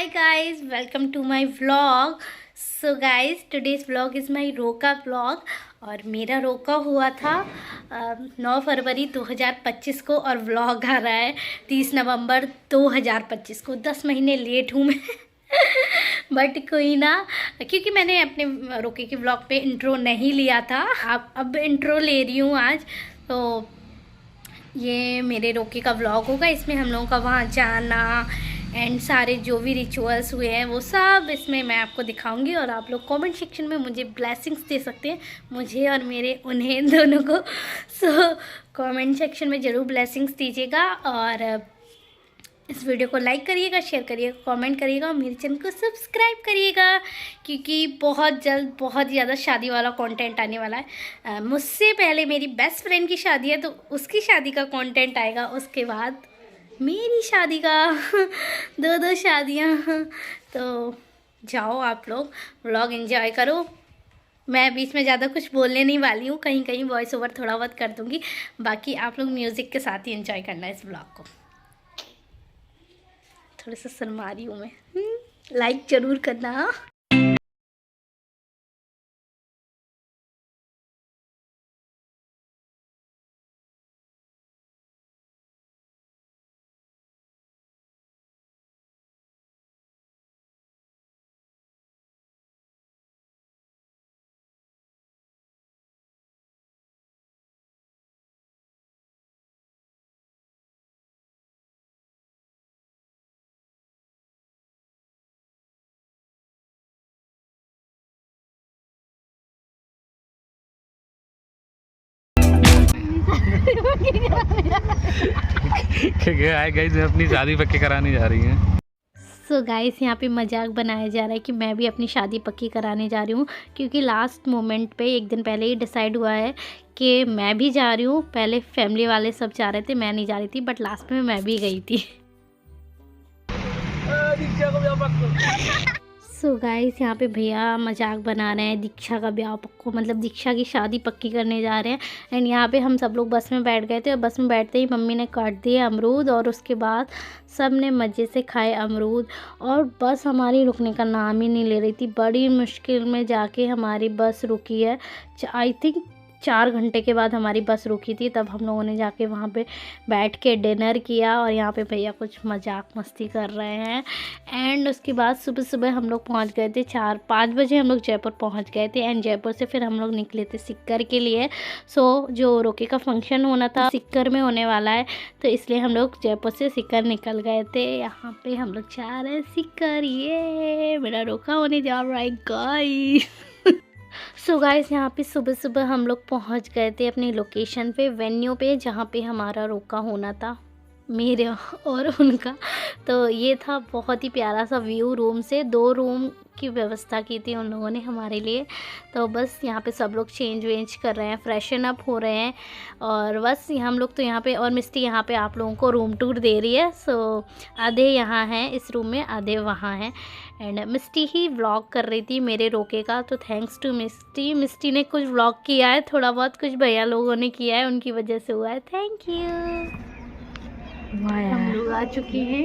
guys, welcome to my vlog. So guys, today's vlog is my रोका vlog और मेरा रोका हुआ था 9 फरवरी 2025 को और व्लॉग आ रहा है 30 नवंबर 2025 को। 10 महीने लेट हूँ मैं बट कोई ना, क्योंकि मैंने अपने रोके के व्लॉग पे इंट्रो नहीं लिया था। अब इंट्रो ले रही हूँ आज। तो ये मेरे रोके का व्लॉग होगा, इसमें हम लोगों का वहाँ जाना एंड सारे जो भी रिचुअल्स हुए हैं वो सब इसमें मैं आपको दिखाऊंगी। और आप लोग कमेंट सेक्शन में मुझे ब्लेसिंग्स दे सकते हैं, मुझे और मेरे उन्हें दोनों को। सो कमेंट सेक्शन में ज़रूर ब्लेसिंग्स दीजिएगा और इस वीडियो को लाइक करिएगा, शेयर करिएगा, कमेंट करिएगा और मेरे चैनल को सब्सक्राइब करिएगा, क्योंकि बहुत जल्द बहुत ज़्यादा शादी वाला कंटेंट आने वाला है। मुझसे पहले मेरी बेस्ट फ्रेंड की शादी है तो उसकी शादी का कंटेंट आएगा, उसके बाद मेरी शादी का दो शादियाँ। तो जाओ आप लोग व्लॉग एंजॉय करो। मैं बीच में ज़्यादा कुछ बोलने नहीं वाली हूँ, कहीं कहीं वॉइस ओवर थोड़ा बहुत कर दूँगी, बाकी आप लोग म्यूज़िक के साथ ही एंजॉय करना है इस व्लॉग को। थोड़ा सा शर्मा रही हूँ मैं, लाइक ज़रूर करना। गाइस मैं अपनी शादी पक्की कराने जा रही हैं। सो गाइस यहाँ पे मजाक बनाया जा रहा है कि मैं भी अपनी शादी पक्की कराने जा रही हूँ, क्योंकि लास्ट मोमेंट पे एक दिन पहले ही डिसाइड हुआ है कि मैं भी जा रही हूँ। पहले फैमिली वाले सब जा रहे थे, मैं नहीं जा रही थी, बट लास्ट में मैं भी गई थी। सो गाइस यहाँ पे भैया मजाक बना रहे हैं, दीक्षा का ब्याह पक्को, मतलब दीक्षा की शादी पक्की करने जा रहे हैं। एंड यहाँ पे हम सब लोग बस में बैठ गए थे और बस में बैठते ही मम्मी ने काट दिए अमरूद और उसके बाद सब ने मज़े से खाए अमरूद। और बस हमारी रुकने का नाम ही नहीं ले रही थी, बड़ी मुश्किल में जाके हमारी बस रुकी है। आई थिंक 4 घंटे के बाद हमारी बस रुकी थी, तब हम लोगों ने जाके वहाँ पे बैठ के डिनर किया। और यहाँ पे भैया कुछ मजाक मस्ती कर रहे हैं। एंड उसके बाद सुबह सुबह हम लोग पहुँच गए थे, 4-5 बजे हम लोग जयपुर पहुँच गए थे। एंड जयपुर से फिर हम लोग निकले थे सिक्कर के लिए। सो जो रोके का फंक्शन होना था सिक्कर में होने वाला है, तो इसलिए हम लोग जयपुर से सिक्कर निकल गए थे। यहाँ पे हम लोग जा रहे हैं सिक्कर, ये मेरा रोका होने जा रहा है गाइस। सो गाइस यहाँ पे सुबह सुबह हम लोग पहुँच गए थे अपनी लोकेशन पे, वेन्यू पे, जहाँ पे हमारा रोका होना था, मेरे और उनका। तो ये था बहुत ही प्यारा सा व्यू रूम से। 2 रूम की व्यवस्था की थी उन लोगों ने हमारे लिए। तो बस यहाँ पे सब लोग चेंज वेंज कर रहे हैं, फ्रेशन अप हो रहे हैं और बस हम लोग तो यहाँ पे, और मिस्टी यहाँ पे आप लोगों को रूम टूर दे रही है। सो आधे यहाँ हैं इस रूम में, आधे वहाँ हैं। एंड मिस्टी ही व्लॉग कर रही थी मेरे रोके का, तो थैंक्स टू मिस्टी। मिस्टी ने कुछ व्लॉग किया है, थोड़ा बहुत कुछ भैया लोगों ने किया है, उनकी वजह से हुआ है। Thank you. हम लोग आ चुके हैं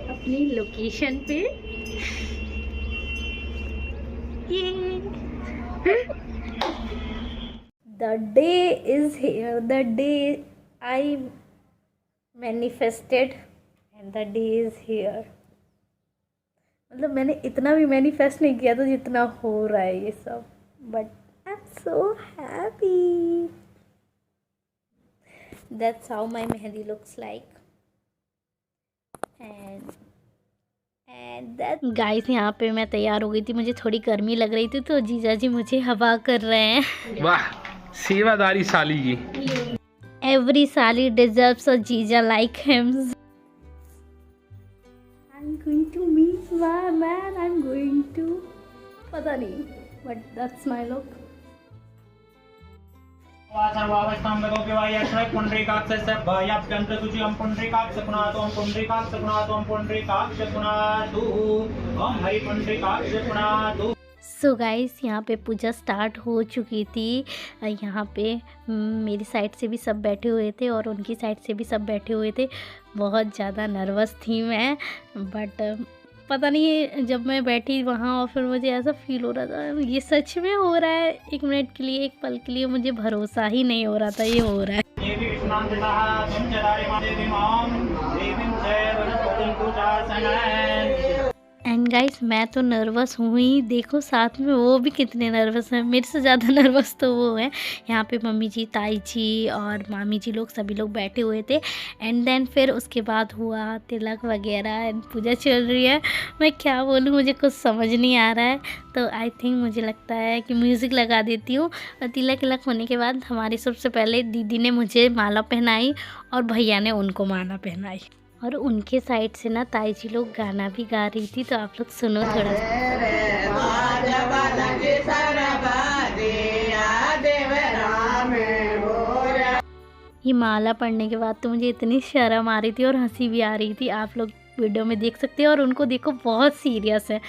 अपनी लोकेशन पे। The day is here, the day I manifested and the day is here। मतलब मैंने इतना भी मैनिफेस्ट नहीं किया था जितना हो रहा है ये सब, but I am so happy. That's how my mehndi looks like। And that guys यहाँ पे मैं तैयार हो गई थी, मुझे थोड़ी गर्मी लग रही थी, तो जीजा जी मुझे हवा कर रहे हैं। वाह, सेवादारी साली की। एवरी साली डिजर्व्स अ जीजा like him. I'm going to meet my man, I'm going to, पता नहीं, but that's my look। So guys यहाँ पे पूजा स्टार्ट हो चुकी थी। यहाँ पे मेरी साइड से भी सब बैठे हुए थे और उनकी साइड से भी सब बैठे हुए थे। बहुत ज़्यादा नर्वस थी मैं, बट पता नहीं, जब मैं बैठी वहाँ और फिर मुझे ऐसा फील हो रहा था ये सच में हो रहा है। 1 मिनट के लिए, 1 पल के लिए मुझे भरोसा ही नहीं हो रहा था ये हो रहा है। एंड गाइस मैं तो नर्वस हूँ ही, देखो साथ में वो भी कितने नर्वस हैं, मेरे से ज़्यादा नर्वस तो वो हैं। यहाँ पे मम्मी जी, ताई जी और मामी जी लोग सभी लोग बैठे हुए थे। एंड देन फिर उसके बाद हुआ तिलक वगैरह एंड पूजा चल रही है। मैं क्या बोलूँ, मुझे कुछ समझ नहीं आ रहा है, तो आई थिंक मुझे लगता है कि म्यूज़िक लगा देती हूँ। तिलक विलक होने के बाद हमारी सबसे पहले दीदी ने मुझे माला पहनाई और भैया ने उनको माला पहनाई, और उनके साइड से ना ताई जी लोग गाना भी गा रही थी, तो आप लोग सुनो थोड़ा सा। ये माला पढ़ने के बाद तो मुझे इतनी शर्म आ रही थी और हंसी भी आ रही थी, आप लोग वीडियो में देख सकते हो। और उनको देखो बहुत सीरियस है।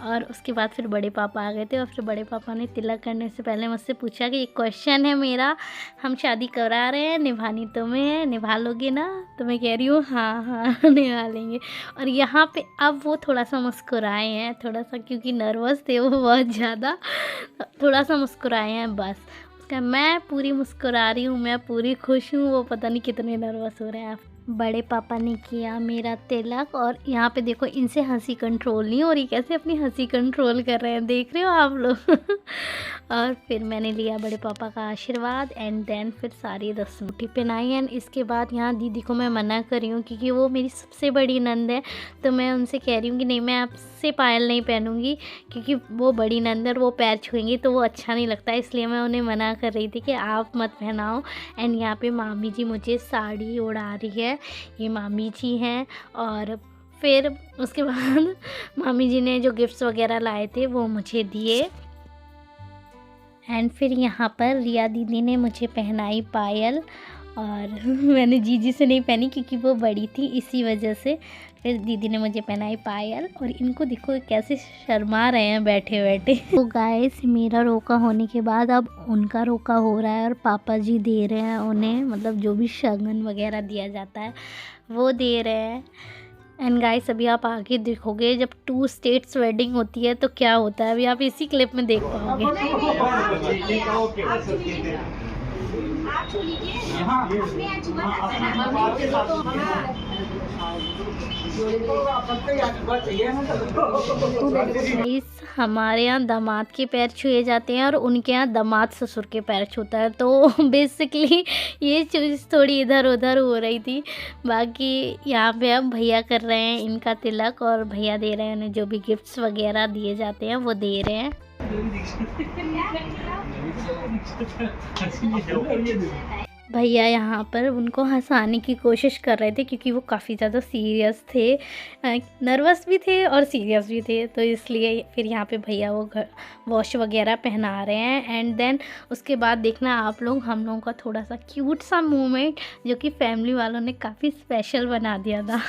और उसके बाद फिर बड़े पापा आ गए थे और फिर बड़े पापा ने तिलक करने से पहले मुझसे पूछा कि एक क्वेश्चन है मेरा, हम शादी करा रहे हैं, निभानी तुम्हें है, निभा लोगे ना? तो मैं कह रही हूँ हाँ हाँ निभा लेंगे। और यहाँ पे अब वो थोड़ा सा मुस्कुराए हैं, थोड़ा सा, क्योंकि नर्वस थे वो बहुत ज़्यादा, थोड़ा सा मुस्कुराए हैं बस। मैं पूरी मुस्कुरा रही हूँ, मैं पूरी खुश हूँ, वो पता नहीं कितने नर्वस हो रहे हैं। बड़े पापा ने किया मेरा तिलक, और यहाँ पे देखो इनसे हंसी कंट्रोल नहीं हो रही, कैसे अपनी हंसी कंट्रोल कर रहे हैं, देख रहे हो आप लोग। और फिर मैंने लिया बड़े पापा का आशीर्वाद एंड देन फिर सारी रस्मों पहनाई। एंड इसके बाद यहाँ दीदी को मैं मना कर रही हूँ क्योंकि वो मेरी सबसे बड़ी नंद है, तो मैं उनसे कह रही हूँ कि नहीं, मैं आपसे पायल नहीं पहनूँगी क्योंकि वो बड़ी नंद है और वो पैर छुएंगी तो वो अच्छा नहीं लगता, इसलिए मैं उन्हें मना कर रही थी कि आप मत पहनाओ। एंड यहाँ पे मामी जी मुझे साड़ी उड़ा रही है, ये मामी जी हैं। और फिर उसके बाद मामी जी ने जो गिफ्ट्स वगैरह लाए थे वो मुझे दिए। एंड फिर यहाँ पर रिया दीदी ने मुझे पहनाई पायल, और मैंने जीजी से नहीं पहनी क्योंकि वो बड़ी थी, इसी वजह से। फिर दीदी ने मुझे पहनाई पायल, और इनको देखो कैसे शर्मा रहे हैं बैठे बैठे। तो गाइस मेरा रोका होने के बाद अब उनका रोका हो रहा है और पापा जी दे रहे हैं उन्हें, मतलब जो भी शगन वगैरह दिया जाता है वो दे रहे हैं। एंड गाइस अभी आप आगे देखोगे जब 2 स्टेट्स वेडिंग होती है तो क्या होता है, अभी आप इसी क्लिप में देख पाओगे। हमारे यहाँ दामाद के पैर छुए जाते हैं और उनके यहाँ दामाद ससुर के पैर छूता है, तो बेसिकली ये चीज़ थोड़ी इधर उधर हो रही थी। बाकी यहाँ पे अब भैया कर रहे हैं इनका तिलक, और भैया दे रहे हैं उन्हें जो भी गिफ्ट्स वगैरह दिए जाते हैं वो दे रहे हैं। भैया यहाँ पर उनको हंसाने की कोशिश कर रहे थे क्योंकि वो काफ़ी ज़्यादा सीरियस थे, नर्वस भी थे और सीरियस भी थे, तो इसलिए फिर यहाँ पे भैया वो वॉश वगैरह पहना रहे हैं। एंड देन उसके बाद देखना आप लोग, हम लोगों का थोड़ा सा क्यूट सा मोमेंट जो कि फैमिली वालों ने काफ़ी स्पेशल बना दिया था।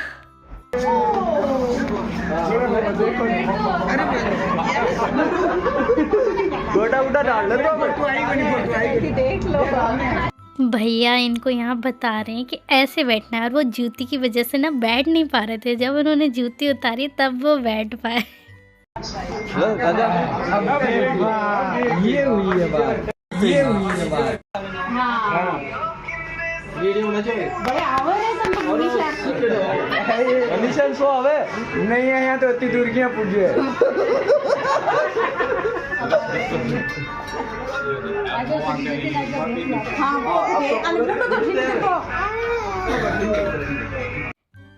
भैया इनको यहाँ बता रहे हैं कि ऐसे बैठना है, और वो जूती की वजह से ना बैठ नहीं पा रहे थे, जब उन्होंने जूती उतारी तब वो बैठ पाए। ये हुई है बात, ये हुई है बात। हाँ। वीडियो होना चाहिए। बड़े आवर है सब सो आवे नहीं है यहाँ तो इतनी दूर किया पूछे।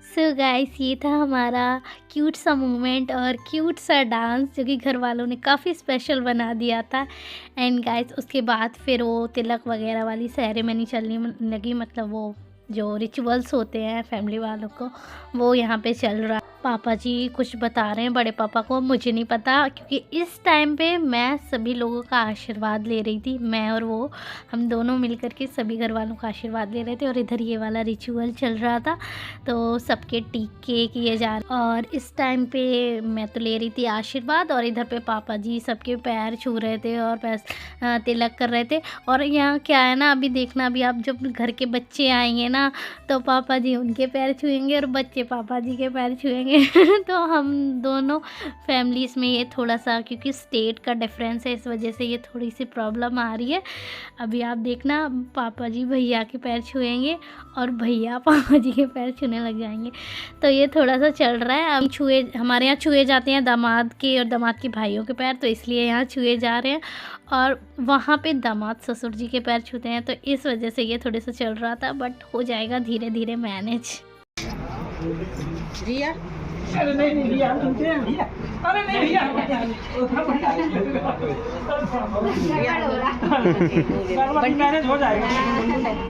सो गाइस ये था हमारा क्यूट सा मोमेंट और क्यूट सा डांस जो कि घर वालों ने काफ़ी स्पेशल बना दिया था। एंड गाइस उसके बाद फिर वो तिलक वगैरह वाली सेरेमनी चलने लगी, मतलब वो जो रिचुअल्स होते हैं फैमिली वालों को वो यहाँ पे चल रहा है। पापा जी कुछ बता रहे हैं बड़े पापा को, मुझे नहीं पता क्योंकि इस टाइम पे मैं सभी लोगों का आशीर्वाद ले रही थी, मैं और वो हम दोनों मिलकर के सभी घर वालों का आशीर्वाद ले रहे थे। और इधर ये वाला रिचुअल चल रहा था तो सबके टीके किए जा रहे, और इस टाइम पे मैं तो ले रही थी आशीर्वाद और इधर पे पापा जी सबके पैर छू रहे थे और तिलक कर रहे थे। और यहाँ क्या है ना, अभी देखना, अभी आप जब घर के बच्चे आएंगे ना तो पापा जी उनके पैर छुएंगे और बच्चे पापा जी के पैर छुएंगे, जाएंगे। तो हम दोनों फैमिलीज़ में ये थोड़ा सा, क्योंकि स्टेट का डिफरेंस है, इस वजह से ये थोड़ी सी प्रॉब्लम आ रही है। अभी आप देखना, पापा जी भैया के पैर छुएंगे और भैया पापा जी के पैर छूने लग जाएंगे। तो ये थोड़ा सा चल रहा है। अब हमारे यहाँ छुए जाते हैं दामाद के और दामाद के भाइयों के पैर, तो इसलिए यहाँ छुए जा रहे हैं। और वहाँ पे दामाद ससुर जी के पैर छूते हैं, तो इस वजह से ये थोड़े सा चल रहा था, बट हो जाएगा धीरे धीरे मैनेज। रिया अरे नहीं रिया, अरे नहीं रिया, मैनेज हो जाएगा।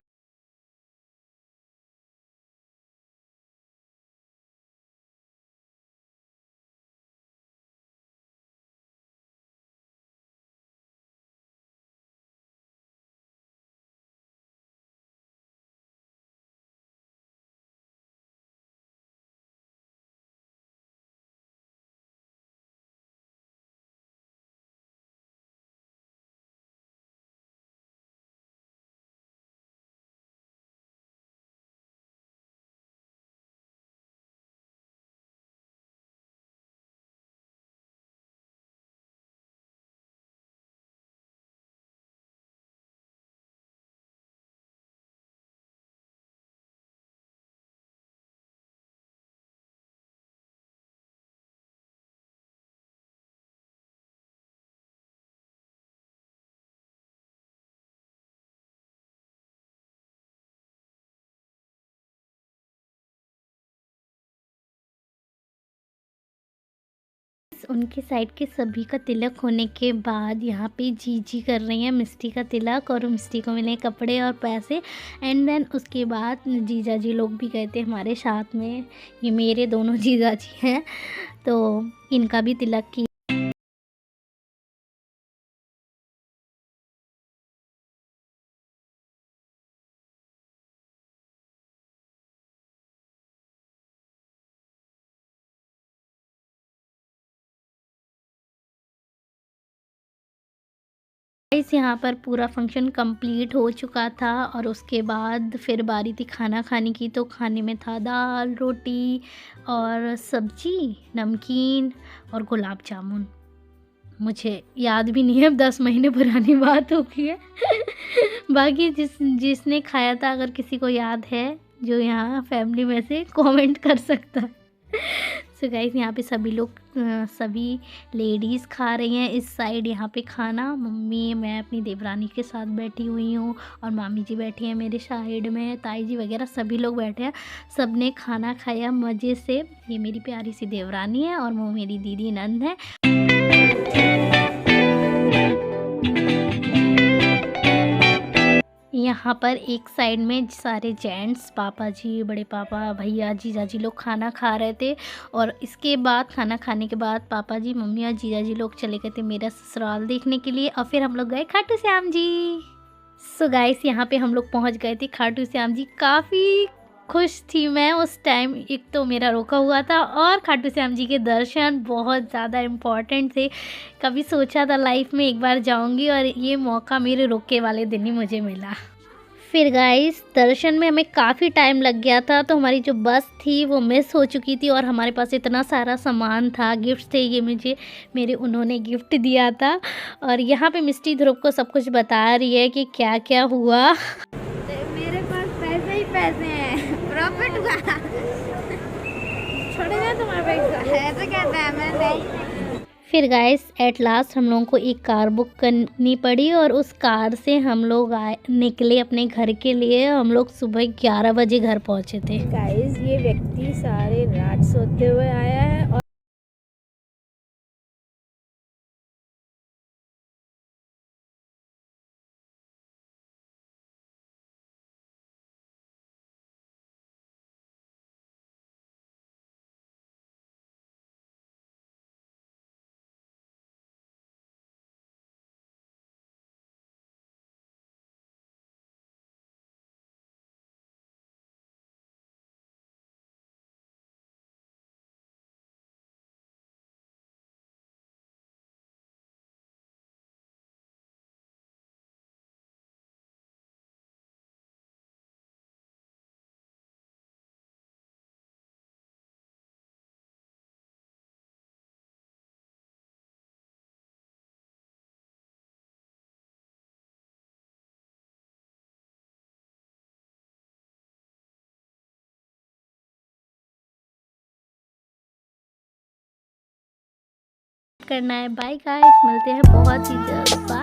उनके साइड के सभी का तिलक होने के बाद यहाँ पे जीजी कर रही हैं मिष्टी का तिलक, और मिष्टी को मिले कपड़े और पैसे। एंड देन उसके बाद जीजा जी लोग भी गए थे हमारे साथ में। ये मेरे दोनों जीजा जी हैं, तो इनका भी तिलक की। इस यहाँ पर पूरा फंक्शन कंप्लीट हो चुका था, और उसके बाद फिर बारी थी खाना खाने की। तो खाने में था दाल रोटी और सब्जी, नमकीन और गुलाब जामुन। मुझे याद भी नहीं है, अब 10 महीने पुरानी बात हो गई है। बाकी जिसने खाया था, अगर किसी को याद है जो यहाँ फैमिली में से, कमेंट कर सकता है। सो गाइस, यहाँ पे सभी लोग सभी लेडीज़ खा रही हैं इस साइड यहाँ पे खाना। मम्मी, मैं अपनी देवरानी के साथ बैठी हुई हूँ, और मामी जी बैठी हैं मेरे साइड में, ताई जी वगैरह सभी लोग बैठे हैं। सब ने खाना खाया मज़े से। ये मेरी प्यारी सी देवरानी है और वो मेरी दीदी नंद है। यहाँ पर एक साइड में सारे जेंट्स, पापा जी, बड़े पापा, भैया, जीजा जी लोग खाना खा रहे थे। और इसके बाद खाना खाने के बाद पापा जी, मम्मी और जीजा जी लोग चले गए थे मेरा ससुराल देखने के लिए, और फिर हम लोग गए खाटू श्याम जी। सो गाइस, यहाँ पे हम लोग पहुँच गए थे खाटू श्याम जी। काफ़ी खुश थी मैं उस टाइम, एक तो मेरा रोका हुआ था, और खाटू श्याम जी के दर्शन बहुत ज़्यादा इम्पॉर्टेंट थे। कभी सोचा था लाइफ में एक बार जाऊंगी, और ये मौका मेरे रोके वाले दिन ही मुझे मिला। फिर गाइस, दर्शन में हमें काफ़ी टाइम लग गया था, तो हमारी जो बस थी वो मिस हो चुकी थी, और हमारे पास इतना सारा सामान था, गिफ्ट थे, ये मेरे उन्होंने गिफ्ट दिया था। और यहाँ पे मिष्टी ध्रुव को सब कुछ बता रही है कि क्या क्या हुआ। मेरे पास पैसे ही पैसे हैं, प्रॉफिट हुआ। छोड़ेगा तुम्हारे पैसा है तो कहता है मैं नहीं। फिर गाइस, एट लास्ट हम लोगों को एक कार बुक करनी पड़ी, और उस कार से हम लोग निकले अपने घर के लिए। हम लोग सुबह 11 बजे घर पहुंचे थे। गाइस, ये व्यक्ति सारे रात सोते हुए आया है और करना है। बाय गाइस, मिलते हैं बहुत ही जल्द। बाय।